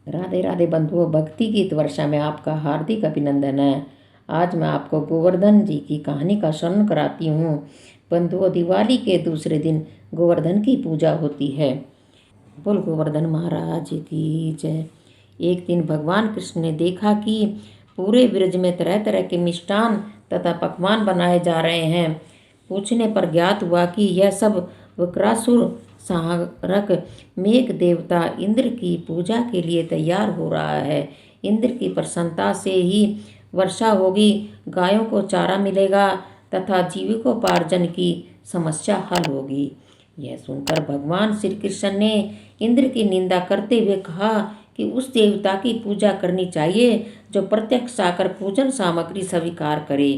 राधे राधे बंधुओं, भक्ति गीत वर्षा में आपका हार्दिक अभिनंदन है। आज मैं आपको गोवर्धन जी की कहानी का स्मरण कराती हूँ। बंधुओं, दिवाली के दूसरे दिन गोवर्धन की पूजा होती है। बोल गोवर्धन महाराज की जय। एक दिन भगवान कृष्ण ने देखा कि पूरे ब्रज में तरह तरह के मिष्ठान तथा पकवान बनाए जा रहे हैं। पूछने पर ज्ञात हुआ कि यह सब वक्रासुर सहारक मेघ देवता इंद्र की पूजा के लिए तैयार हो रहा है। इंद्र की प्रसन्नता से ही वर्षा होगी, गायों को चारा मिलेगा तथा जीविकोपार्जन की समस्या हल होगी। यह सुनकर भगवान श्री कृष्ण ने इंद्र की निंदा करते हुए कहा कि उस देवता की पूजा करनी चाहिए जो प्रत्यक्ष आकर पूजन सामग्री स्वीकार करे।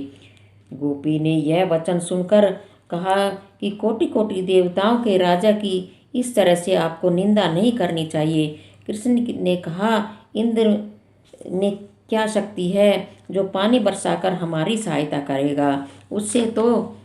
गोपी ने यह वचन सुनकर कहा कि कोटि कोटि देवताओं के राजा की इस तरह से आपको निंदा नहीं करनी चाहिए। कृष्ण ने कहा, इंद्र ने क्या शक्ति है जो पानी बरसाकर हमारी सहायता करेगा। उससे तो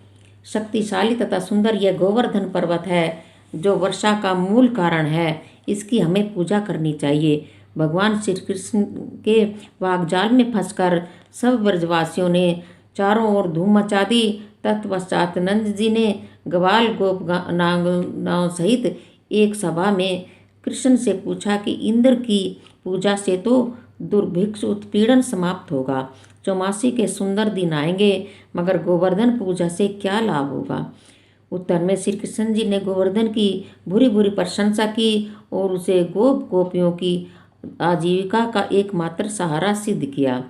शक्तिशाली तथा सुंदर यह गोवर्धन पर्वत है जो वर्षा का मूल कारण है। इसकी हमें पूजा करनी चाहिए। भगवान श्री कृष्ण के वाग्जाल में फंसकर सब ब्रजवासियों ने चारों ओर धूम मचा दी। तत्पश्चात नंद जी ने ग्वाल गोप नागनाओं सहित एक सभा में कृष्ण से पूछा कि इंद्र की पूजा से तो दुर्भिक्ष उत्पीड़न समाप्त होगा, चौमासी के सुंदर दिन आएंगे, मगर गोवर्धन पूजा से क्या लाभ होगा। उत्तर में श्री कृष्ण जी ने गोवर्धन की बुरी बुरी प्रशंसा की और उसे गोप गोपियों की आजीविका का एकमात्र सहारा सिद्ध किया।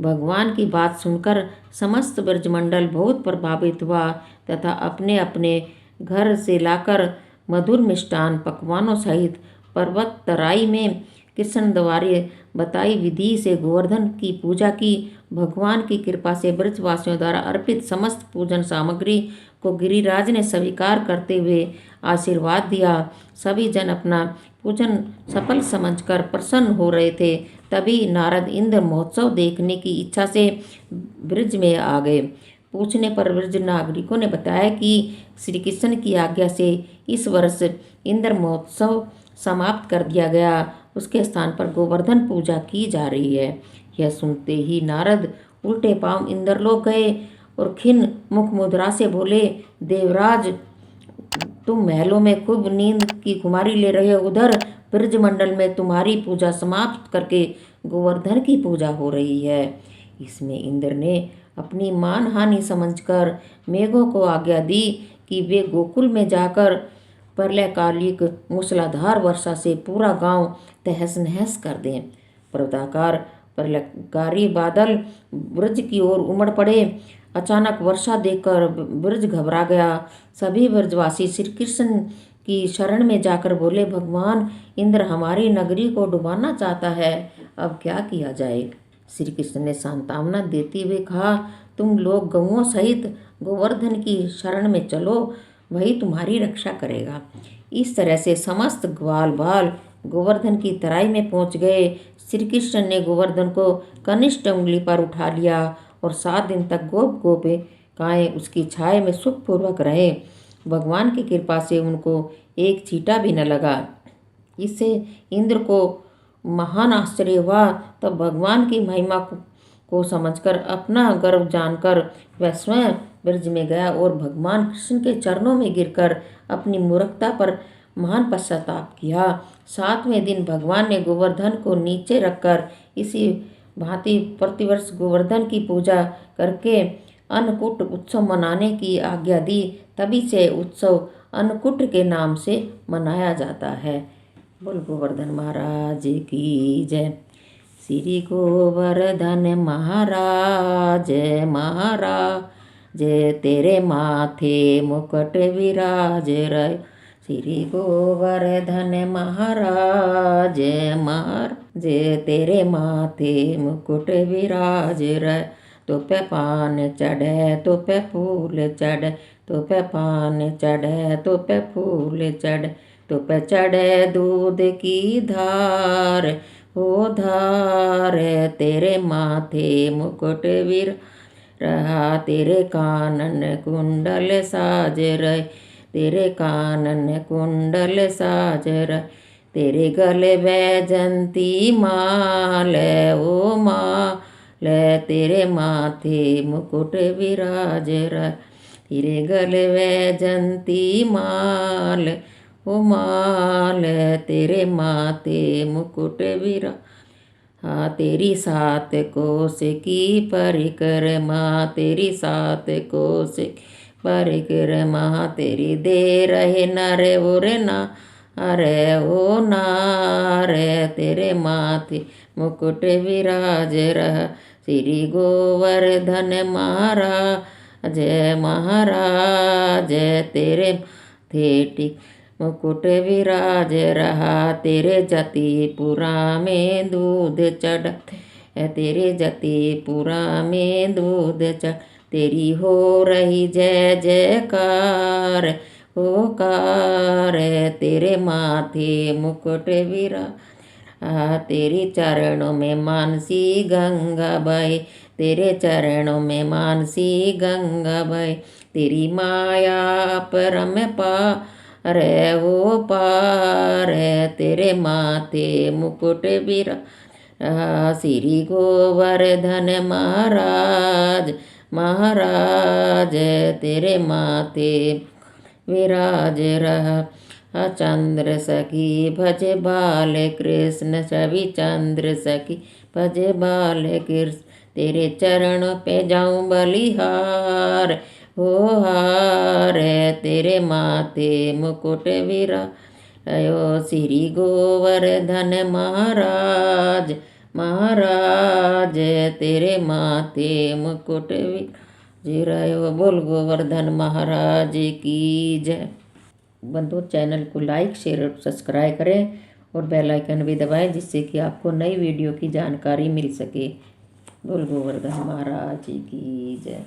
भगवान की बात सुनकर समस्त ब्रजमंडल बहुत प्रभावित हुआ तथा अपने अपने घर से लाकर मधुर मिष्टान पकवानों सहित पर्वत तराई में कृष्ण द्वारा बताई विधि से गोवर्धन की पूजा की। भगवान की कृपा से ब्रजवासियों द्वारा अर्पित समस्त पूजन सामग्री को गिरिराज ने स्वीकार करते हुए आशीर्वाद दिया। सभी जन अपना पूजन सफल समझकर प्रसन्न हो रहे थे। तभी नारद इंद्र महोत्सव देखने की इच्छा से ब्रज में आ गए। पूछने पर ब्रज नागरिकों ने बताया कि श्री कृष्ण की आज्ञा से इस वर्ष इंद्र महोत्सव समाप्त कर दिया गया। उसके स्थान पर गोवर्धन पूजा की जा रही है। यह सुनते ही नारद उल्टे पांव इंद्रलोक गए और खिन्न मुख मुद्रा से बोले, देवराज, तुम महलों में खूब नींद की खुमारी ले रहे हो, उधर ब्रजमंडल में तुम्हारी पूजा समाप्त करके गोवर्धन की पूजा हो रही है। इसमें इंद्र ने अपनी मानहानि समझकर मेघों को आज्ञा दी कि वे गोकुल में जाकर प्रलयकालिक मूसलाधार वर्षा से पूरा गांव तहस नहस कर दें। पर्वताकार प्रलयकारी बादल ब्रज की ओर उमड़ पड़े। अचानक वर्षा देखकर ब्रज घबरा गया। सभी ब्रजवासी श्री कृष्ण की शरण में जाकर बोले, भगवान इंद्र हमारी नगरी को डुबाना चाहता है, अब क्या किया जाए। श्री कृष्ण ने सांत्वना देते हुए कहा, तुम लोग गौओं सहित गोवर्धन की शरण में चलो, वही तुम्हारी रक्षा करेगा। इस तरह से समस्त ग्वाल बाल गोवर्धन की तराई में पहुंच गए। श्री कृष्ण ने गोवर्धन को कनिष्ठ उंगली पर उठा लिया और 7 दिन तक गोप गोपिकाएं उसकी छाया में सुखपूर्वक रहे। भगवान की कृपा से उनको एक चींटा भी न लगा। इससे इंद्र को महान आश्चर्य हुआ। तब भगवान की महिमा को समझकर अपना गर्व जानकर वह स्वयं ब्रज में गया और भगवान कृष्ण के चरणों में गिरकर अपनी मूर्खता पर महान पश्चाताप किया। 7वें दिन भगवान ने गोवर्धन को नीचे रखकर इसी भांति प्रतिवर्ष गोवर्धन की पूजा करके अन्नकूट उत्सव मनाने की आज्ञा दी। तभी से उत्सव अन्नकूट के नाम से मनाया जाता है। बोल गोवर्धन महाराज की जय। श्री गोवर्धन महाराज महाराज, तेरे माथे मुकुट विराज रहे। श्री गोवर्धन महाराज महाराज, तेरे माथे मुकुट विराज रहे। तो पे पान चढ़े तो पे फूल चढ़े, तो पे पान चढ़े तो पे फूल चढ़े, तो पे चढ़े दूध की धार, हो धार। तेरे माथे मुकुट वीर रहा, तेरे कानन कुंडल साज रहे, तेरे कानन कुंडल साज रहे, तेरे गले वैजंती माल ओ माल तेरे माथे मुकुट विराज रहा। तेरे गले वैजंती माल ओ माल तेरे माथे मुकुट विराज। हाँ तेरी सात कोस की परिक्रमा तेरी सात कोस की परिक्रमा तेरी दे रहे नर उरे ना अरे ओ नारे तेरे माथे मुकुट विराज रहा। श्री गोवर्धन महाराज महाराज तेरे माथे टिक मुकुट विराज रहा। तेरे जतिपुरा में दूध चढ़ते तेरे जतिपुरा में दूध चढ़। तेरी हो रही जय जयकार होकार तेरे माथे मुकुट विराज। तेरे चरणों में मानसी गंगा बहे तेरे चरणों में मानसी गंगा बहे। तेरी माया परम पार वो पार तेरे माथे मुकुट विराज। श्री गोवर्धन महाराज महाराज तेरे माथे विराज रहा। चंद्र सखी भज बाल कृष्ण छवि चंद्र सखी भज बाल कृष्ण। तेरे चरण पे जाऊं बलिहार हो हार तेरे माथे मुकुट विराज। श्री गोवर्धन महाराज महाराज तेरे माथे मुकुट विराज। बोल गोवर्धन महाराज की जय। बंधु चैनल को लाइक शेयर और सब्सक्राइब करें और बेल आइकन भी दबाएं जिससे कि आपको नई वीडियो की जानकारी मिल सके। बोल गोवर्धन महाराज की जय।